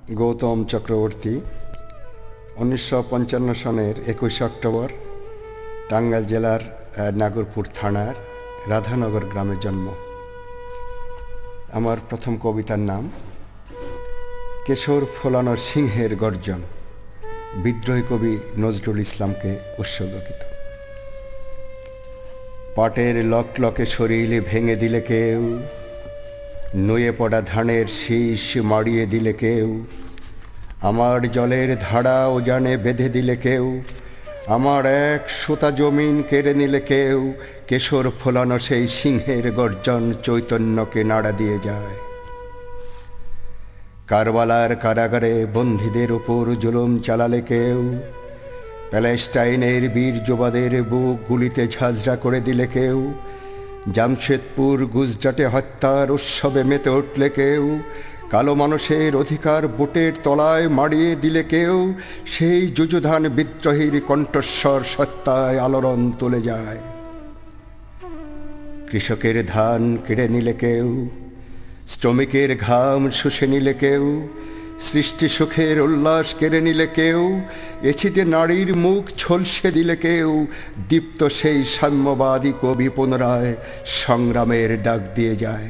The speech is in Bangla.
গৌতম চক্রবর্তী 1955 সনের 21 অক্টোবর টাঙ্গাইল জেলার নাগরপুর থানার রাধানগর গ্রামে জন্ম। আমার প্রথম কবিতার নাম কেশর ফোলানোর সিংহের গর্জন, বিদ্রোহী কবি নজরুল ইসলামকে উৎসর্গিত। পাটের লকলকে শরীর ভেঙে দিলে কেউ, নুয়ে পড়া ধানের শীষ মাড়িয়ে দিলে কেউ, আমার জলের ধারা ওজানে বেঁধে দিলে কেউ, আমার এক সুতা জমিন কেড়ে নিলে কেউ, কেশর ফোলানো সেই সিংহের গর্জন চৈতন্যকে নাড়া দিয়ে যায়। কারবালার কারাগারে বন্দীদের উপর জুলুম চালালে কেউ, প্যালেস্টাইনের বীর যোবাদের বুক গুলিতে ঝাঁঝরা করে দিলে কেউ, জামশেদপুর গুজরাটে হত্যার উৎসবে মেতে উঠলে কেউ, কালো মানুষের অধিকার বুটের তলায় মাড়িয়ে দিলে কেউ, সেই যুযুধান বিদ্রোহীর কণ্ঠস্বর সত্তায় আলোড়ন তুলে যায়। কৃষকের ধান কেড়ে নিলে কেউ, শ্রমিকের ঘাম শুষে নিলে কেউ, সৃষ্টি সুখের উল্লাস কেড়ে নিলে কেউ, এছিটে নারীর মুখ ঝলসে দিলে কেউ, দীপ্ত সেই সাম্যবাদী কবি পুনরায় সংগ্রামের ডাক দিয়ে যায়।